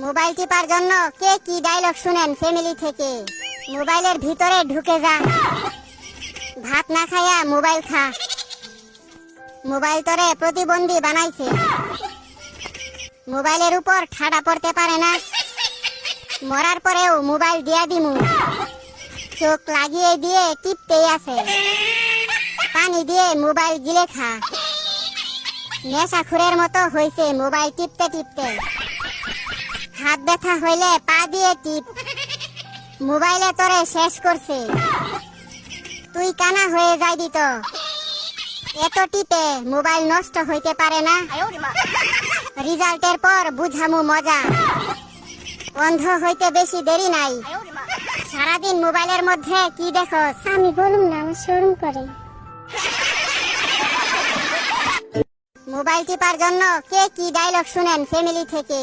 Mobile tipper জন্য কে কি dialogue শুনেন ফ্যামিলি থেকে? মোবাইলের ভিতরে ঢুকে যা, ভাত না খাইয়া মোবাইল খা। মোবাইল তোরে প্রতিবন্ধী বানাইছে, মোবাইলের উপর ঠাডা পড়তে পারে না, মরার পরেও মোবাইল দিয়া দিমু। চোখ লাগিয়ে দিয়ে টিপতেই আছে, পানি দিয়ে মোবাইল গিলে খা। নেশাখুরের মতো হইছে মোবাইল টিপতে টিপতে। হাত ব্যথা হইলে পা দিয়ে টিপ, মোবাইলে তোরে শেষ করছে। তুই কানা হয়ে যাইবি তো, এত টিপে মোবাইল নষ্ট হইতে পারে না। রিজাল্টের পর বুঝামু মজা, অন্ধ হইতে বেশি দেরি নাই। সারাদিন মোবাইলের মধ্যে কি দেখো? আমি বলুম না, আমার শরম করে। মোবাইল টিপার জন্য কে কি ডায়লগ শুনেন ফ্যামিলি থেকে?